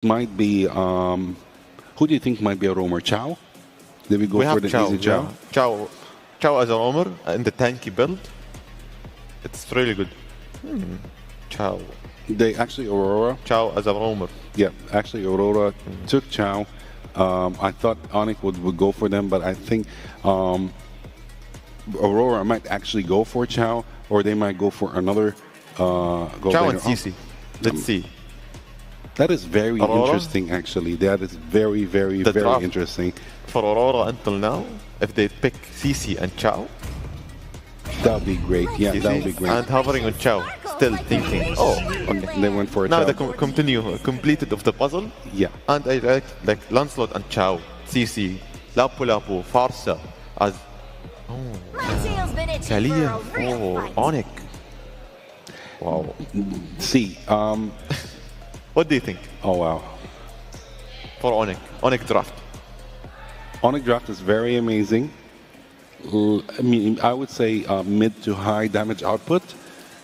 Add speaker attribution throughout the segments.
Speaker 1: might be, who do you think might be a roamer? Chow? Did we go
Speaker 2: We
Speaker 1: for
Speaker 2: have
Speaker 1: the
Speaker 2: Chow.
Speaker 1: easy Chow?
Speaker 2: Yeah. Chow as a roamer in the tanky build. It's really good. Chow.
Speaker 1: They actually, Aurora.
Speaker 2: Chow as a roamer.
Speaker 1: Yeah, actually, Aurora took Chow. I thought ONIC would go for them, but I think Aurora might actually go for Chow, or they might go for another
Speaker 2: Chow and CC. Let's see.
Speaker 1: That is very
Speaker 2: Aurora?
Speaker 1: interesting, actually. That is very, very,
Speaker 2: The
Speaker 1: very
Speaker 2: draft.
Speaker 1: interesting.
Speaker 2: For Aurora until now, if they pick CC and Chow,
Speaker 1: That would be great. Yeah,
Speaker 2: you
Speaker 1: that would
Speaker 2: see?
Speaker 1: be great.
Speaker 2: And hovering on Chow, still thinking, oh, okay.
Speaker 1: They went for a
Speaker 2: Now
Speaker 1: Chow.
Speaker 2: the completed of the puzzle.
Speaker 1: Yeah.
Speaker 2: And I like Lancelot and Chow, CC, Lapu Lapu, Farsa as Kalia. Oh, ONIC. Wow.
Speaker 1: See,
Speaker 2: What do you think
Speaker 1: oh wow.
Speaker 2: for ONIC? ONIC draft.
Speaker 1: ONIC draft is very amazing. I mean, I would say mid to high damage output.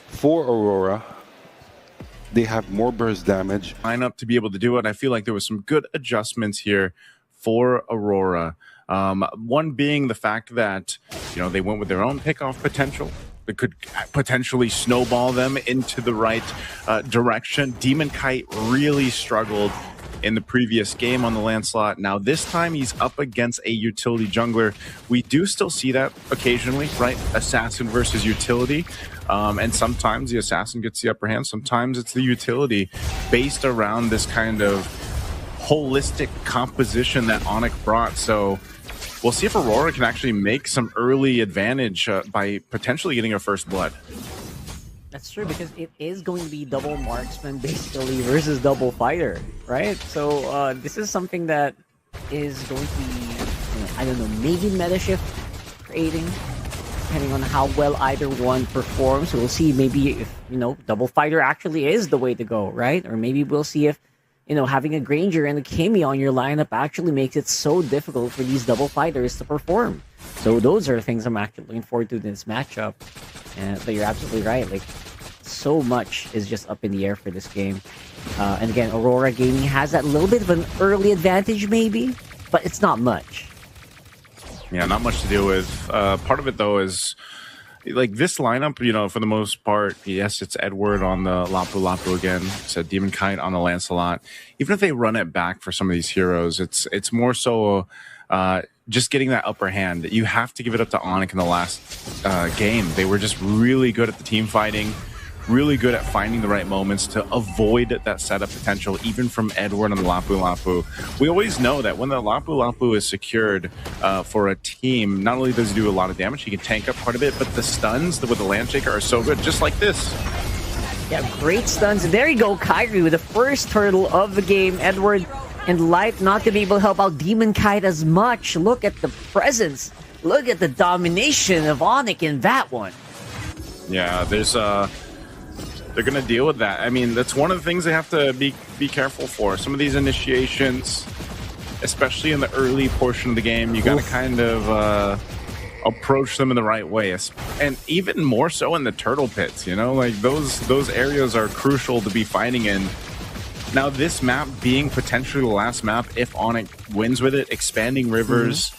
Speaker 1: For Aurora, they have more burst damage.
Speaker 3: Lineup to be able to do it. I feel like there was some good adjustments here for Aurora. One being the fact that, you know, they went with their own pickoff potential that could potentially snowball them into the right direction. Demon Kite really struggled in the previous game on the Lancelot. Now this time he's up against a utility jungler. We do still see that occasionally, right? Assassin versus utility. And sometimes the assassin gets the upper hand. Sometimes it's the utility based around this kind of holistic composition that ONIC brought. So we'll see if Aurora can actually make some early advantage by potentially getting a first blood.
Speaker 4: That's true, because it is going to be double marksman basically versus double fighter, right? So this is something that is going to be, you know, I don't know, maybe meta shift creating, depending on how well either one performs. So we'll see maybe if, you know, double fighter actually is the way to go, right? Or maybe we'll see if, you know, having a Granger and a Kimi on your lineup actually makes it so difficult for these double fighters to perform. So those are things I'm actually looking forward to in this matchup. But you're absolutely right. Like, so much is just up in the air for this game. And again, Aurora Gaming has that little bit of an early advantage, maybe, but it's not much.
Speaker 3: Yeah, not much to deal with. Part of it, though, is like this lineup, you know, for the most part, yes, it's Edward on the Lapu Lapu again. It's a Demon Kite on the Lancelot. Even if they run it back for some of these heroes, it's more so just getting that upper hand. You have to give it up to ONIC in the last game. They were just really good at the team fighting, really good at finding the right moments to avoid that setup potential, even from Edward on the Lapu Lapu. We always know that when the Lapu Lapu is secured for a team, not only does he do a lot of damage, he can tank up quite a bit, but the stuns with the Landshaker are so good, just like this.
Speaker 4: Yeah, great stuns. And there you go, Kyrie with the first turtle of the game. Edward and Light not going to be able to help out Demon Kite as much. Look at the presence. Look at the domination of ONIC in that one.
Speaker 3: Yeah, there's they're going to deal with that. I mean, that's one of the things they have to be careful for. Some of these initiations, especially in the early portion of the game, you got to kind of approach them in the right way. And even more so in the turtle pits, you know, like those areas are crucial to be fighting in. Now, this map being potentially the last map, if ONIC wins with it, expanding rivers,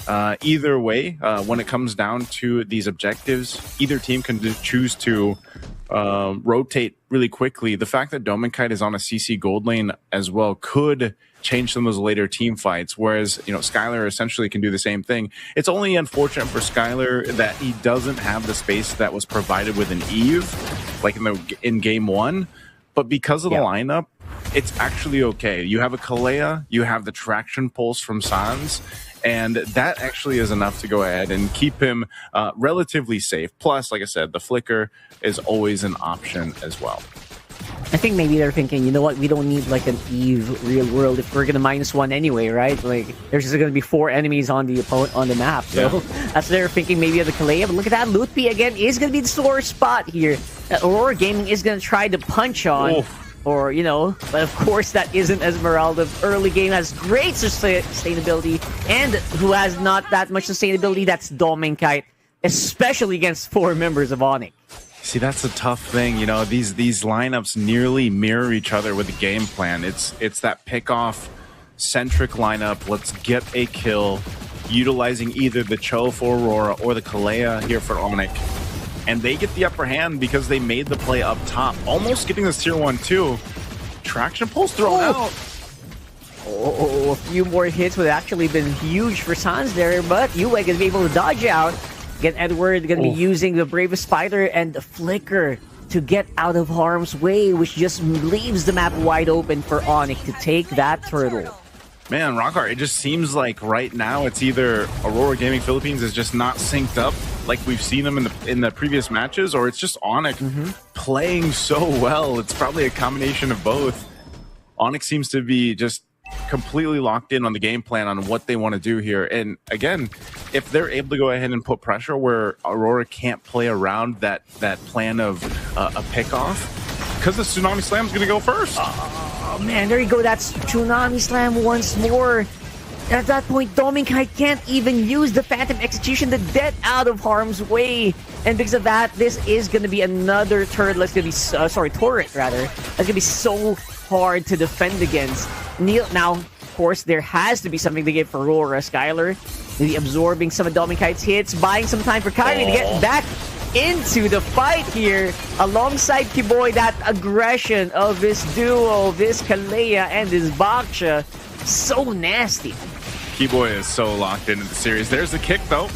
Speaker 3: either way, when it comes down to these objectives, either team can choose to rotate really quickly. The fact that Dominkite is on a CC gold lane as well could change some of those later team fights, whereas, you know, Skylar essentially can do the same thing. It's only unfortunate for Skylar that he doesn't have the space that was provided with an Eve, like in game one, but because of the lineup, it's actually okay. You have a Kalea, you have the traction pulse from Sans, and that actually is enough to go ahead and keep him relatively safe. Plus, like I said, the flicker is always an option as well.
Speaker 4: I think maybe they're thinking, you know what, we don't need like an Eve real world if we're gonna -1 anyway, right? Like there's just gonna be 4 enemies on the opponent on the map. So that's they're thinking maybe of the Kalea. But look at that, Lutpi again is gonna be the sore spot here. Aurora Gaming is gonna try to punch on. Or, you know, but of course that isn't Esmeralda. Early game has great sustainability, and who has not that much sustainability, that's Dominkite, especially against 4 members of ONIC.
Speaker 3: See, that's a tough thing. You know, these lineups nearly mirror each other with the game plan. It's that pick-off centric lineup. Let's get a kill, utilizing either the Cho for Aurora or the Kalea here for ONIC. And they get the upper hand because they made the play up top, almost getting this tier 1 too. Traction pulls thrown out.
Speaker 4: Oh, a few more hits would have actually been huge for Sans there, but Yuwei is able to dodge out. Again, Edward going to be using the Bravest Spider and the Flicker to get out of harm's way, which just leaves the map wide open for ONIC to take that turtle.
Speaker 3: Man, Rockhart, it just seems like right now it's either Aurora Gaming Philippines is just not synced up like we've seen them in the previous matches, or it's just ONIC playing so well. It's probably a combination of both. ONIC seems to be just completely locked in on the game plan on what they want to do here. And again, if they're able to go ahead and put pressure where Aurora can't play around that plan of a pick-off, because the Tsunami Slam is going to go first.
Speaker 4: Oh man, there you go. That's Tsunami Slam once more. At that point, Dominkite can't even use the Phantom Execution to get out of harm's way. And because of that, this is going to be another turret. That's going to be, turret rather. That's going to be so hard to defend against. Now, of course, there has to be something to give for Aurora. Skylar maybe absorbing some of Dominkite's hits, buying some time for Kyrie to get back into the fight here alongside Kiboy. That aggression of this duo, this Kalea and this Baksha, so nasty.
Speaker 3: Kiboy is so locked into the series. There's the kick though.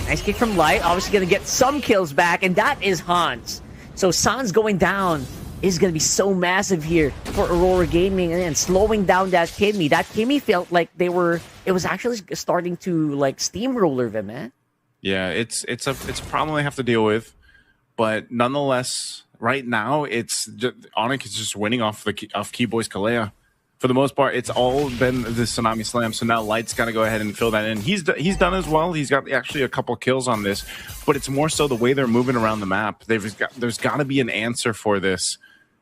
Speaker 4: Nice kick from Light. Obviously going to get some kills back, and that is Hans. So Sans going down is going to be so massive here for Aurora Gaming, and slowing down that Kimmy. That Kimmy felt like it was actually starting to like steamroller them, man.
Speaker 3: Yeah, it's a problem they have to deal with, but nonetheless, right now ONIC is just winning off Keyboy's Kalea. For the most part, it's all been the Tsunami Slam, so now Light's got to go ahead and fill that in. He's done as well. He's got actually a couple kills on this, but it's more so the way they're moving around the map. There's got to be an answer for this,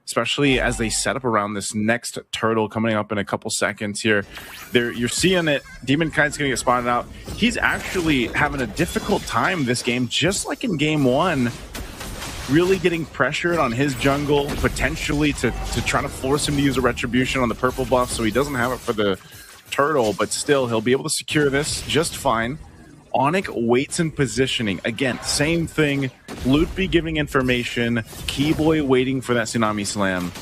Speaker 3: especially as they set up around this next turtle coming up in a couple seconds here. You're seeing it. Demon Kite's going to get spotted out. He's actually having a difficult time this game, just like in game 1. Really getting pressured on his jungle, potentially to try to force him to use a retribution on the purple buff, so he doesn't have it for the turtle, but still he'll be able to secure this just fine. ONIC waits in positioning. Again, same thing. Lootby giving information, Keyboy waiting for that Tsunami Slam.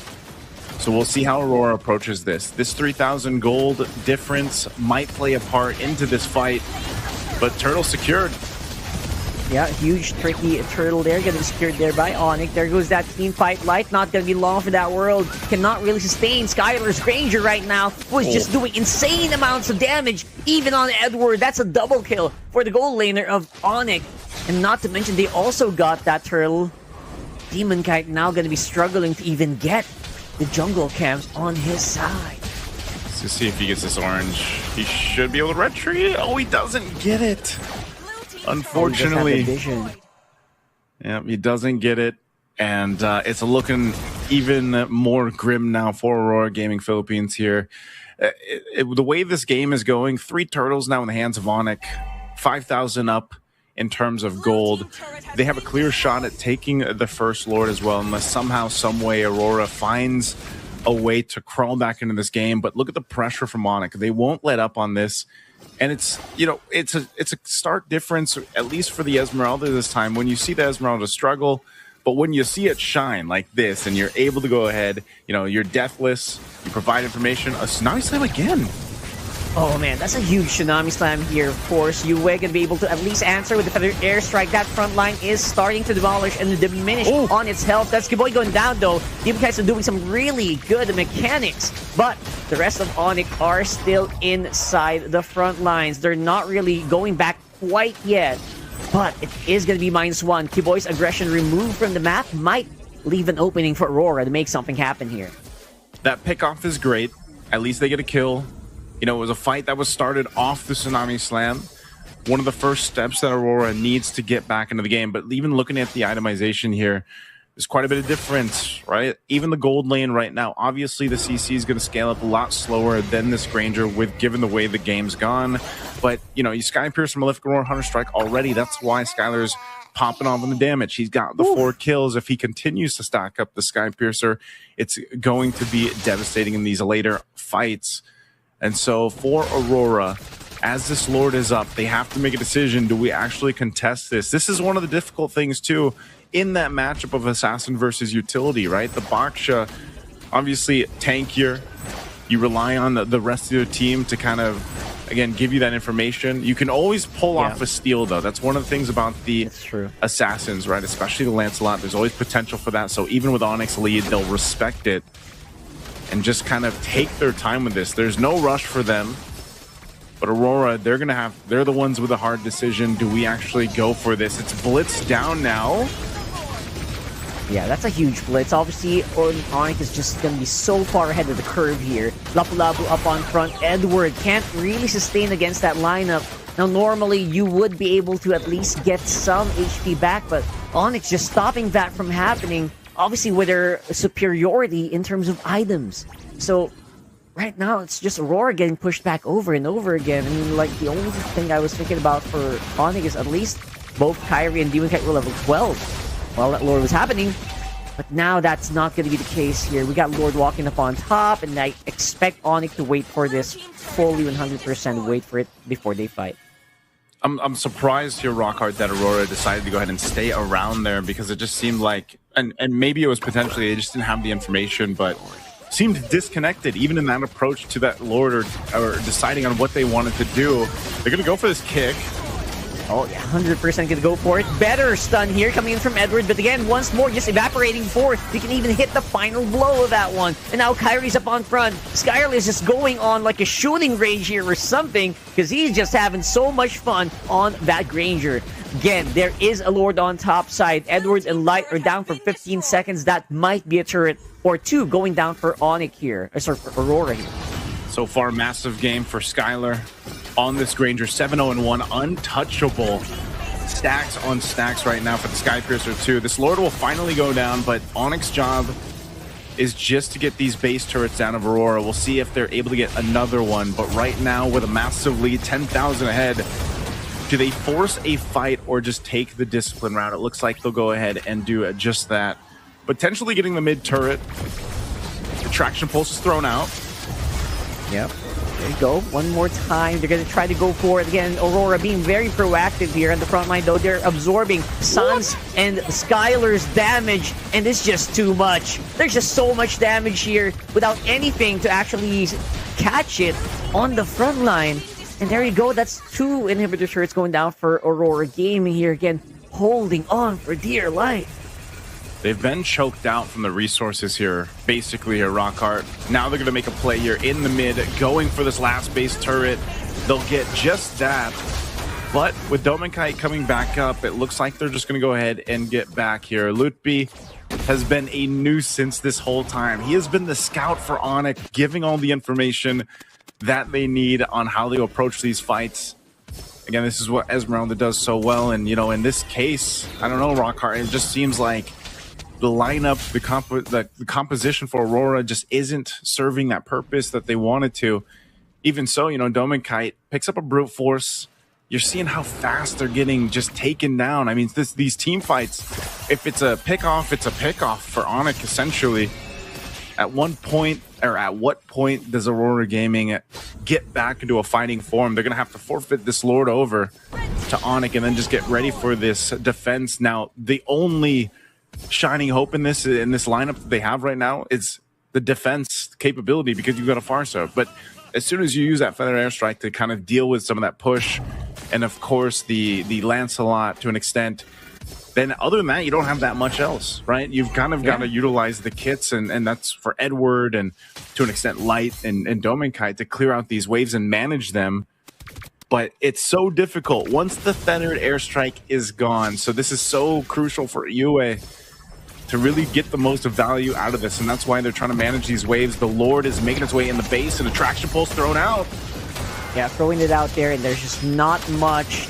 Speaker 3: So we'll see how Aurora approaches this. This 3,000 gold difference might play a part into this fight, but turtle secured.
Speaker 4: Yeah, huge, tricky turtle there, getting secured there by ONIC. There goes that team fight. Light not going to be long for that world. Cannot really sustain Skylar's Ranger right now, who is just doing insane amounts of damage, even on Edward. That's a double kill for the gold laner of ONIC. And not to mention, they also got that turtle. Demon Kite now going to be struggling to even get the jungle camps on his side.
Speaker 3: Let's see if he gets this orange. He should be able to retreat. Oh, he doesn't get it. Unfortunately, yeah, he doesn't get it, and it's looking even more grim now for Aurora Gaming Philippines here. The way this game is going, 3 turtles now in the hands of ONIC, 5,000 up in terms of gold. They have a clear shot at taking the First Lord as well, unless somehow, some way, Aurora finds a way to crawl back into this game. But look at the pressure from ONIC. They won't let up on this. And it's a stark difference, at least for the Esmeralda this time, when you see the Esmeralda struggle, but when you see it shine like this and you're able to go ahead, you're deathless, you provide information, a Tsunami Slam again.
Speaker 4: Oh man, that's a huge Tsunami Slam here, of course. Yue gonna be able to at least answer with the Feather Airstrike. That front line is starting to demolish and diminish on its health. That's Kiboy going down though. Demon Kites are doing some really good mechanics, but the rest of ONIC are still inside the front lines. They're not really going back quite yet, but it is gonna be -1. Kiboy's aggression removed from the map might leave an opening for Aurora to make something happen here.
Speaker 3: That pickoff is great. At least they get a kill. It was a fight that was started off the Tsunami Slam. One of the first steps that Aurora needs to get back into the game. But even looking at the itemization here, there's quite a bit of difference, right? Even the gold lane right now, obviously the CC is going to scale up a lot slower than this Granger given the way the game's gone. But, you Sky Pierce, Malefic Roar, Hunter Strike already. That's why Skylar's popping off on the damage. He's got the 4 kills. If he continues to stack up the Sky Piercer, it's going to be devastating in these later fights. And so for Aurora, as this Lord is up, they have to make a decision. Do we actually contest this? This is one of the difficult things, too, in that matchup of Assassin versus Utility, right? The Baksha, obviously tankier. You rely on the rest of your team to kind of, again, give you that information. You can always pull off a steal, though. That's one of the things about the Assassins, right? Especially the Lancelot. There's always potential for that. So even with ONIC lead, they'll respect it and just kind of take their time with this. There's no rush for them. But Aurora, they're the ones with a hard decision. Do we actually go for this? It's blitz down now.
Speaker 4: Yeah, that's a huge blitz. Obviously, ONIC is just going to be so far ahead of the curve here. Lapu-Lapu up on front. Edward can't really sustain against that lineup. Now, normally, you would be able to at least get some HP back, but ONIC just stopping that from happening, obviously with their superiority in terms of items. So, right now, it's just Aurora getting pushed back over and over again. I mean, like, the only thing I was thinking about for ONIC is at least both Kyrie and Demon Kite were level 12. While that Lord was happening, but now that's not going to be the case here. We got Lord walking up on top, and I expect ONIC to wait for this fully 100%, wait for it before they fight.
Speaker 3: I'm surprised here, Rockhart, that Aurora decided to go ahead and stay around there, because it just seemed like, and maybe it was potentially they just didn't have the information, but seemed disconnected even in that approach to that Lord or deciding on what they wanted to do. They're going to go for this kick.
Speaker 4: Oh, yeah, 100% gonna go for it. Better stun here coming in from Edward, but again, once more, just evaporating forth. You can even hit the final blow of that one. And now Kyrie's up on front. Skyler is just going on like a shooting range here or something, because he's just having so much fun on that Granger. Again, there is a Lord on top side. Edwards and Light are down for 15 seconds. That might be a turret or two going down for ONIC here. Sorry, for Aurora here.
Speaker 3: So far, massive game for Skyler on this Granger. 7-0-1, untouchable. Stacks on stacks right now for the Sky Piercer 2. This Lord will finally go down, but ONIC's job is just to get these base turrets down of Aurora. We'll see if they're able to get another one, but right now with a massive lead, 10,000 ahead, do they force a fight or just take the discipline route? It looks like they'll go ahead and do just that. Potentially getting the mid turret. The traction pulse is thrown out.
Speaker 4: Yep. There you go. One more time. They're going to try to go for it. Again, Aurora being very proactive here on the front line, though. They're absorbing Sun's and Skyler's damage, and it's just too much. There's just so much damage here without anything to actually catch it on the front line. And there you go. That's 2 inhibitor turrets going down for Aurora Gaming here. Again, holding on for dear life.
Speaker 3: They've been choked out from the resources here, basically here, Rockhart. Now they're going to make a play here in the mid, going for this last base turret. They'll get just that. But with Dominkite coming back up, it looks like they're just going to go ahead and get back here. Lutby has been a nuisance this whole time. He has been the scout for ONIC, giving all the information that they need on how they approach these fights. Again, this is what Esmeralda does so well. And, you know, in this case, I don't know, Rockhart, it just seems like the lineup, the composition for Aurora just isn't serving that purpose that they wanted to. Even so, you know, Dominkite picks up a brute force. You're seeing how fast they're getting just taken down. I mean, these team fights, if it's a pick-off, it's a pick-off for ONIC, essentially. At what point does Aurora Gaming get back into a fighting form? They're going to have to forfeit this Lord over to ONIC and then just get ready for this defense. Now, the only shining hope in this lineup that they have right now is the defense capability, because you've got a Farsa. But as soon as you use that Feather Airstrike to kind of deal with some of that push, and of course the Lancelot to an extent, then other than that, you don't have that much else, right? You've kind of got to utilize the kits, and that's for Edward and to an extent Light and Dominkite to clear out these waves and manage them. But it's so difficult once the Feathered Airstrike is gone. So this is so crucial for UA to really get the most value out of this, and that's why they're trying to manage these waves. The Lord is making its way in the base, and the traction pulse thrown out.
Speaker 4: Yeah, throwing it out there, and there's just not much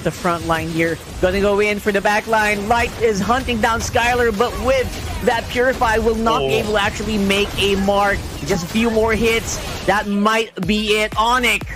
Speaker 4: the front line here. Gonna go in for the back line. Light is hunting down Skyler, but with that Purify will not be able to actually make a mark. Just a few more hits. That might be it. ONIC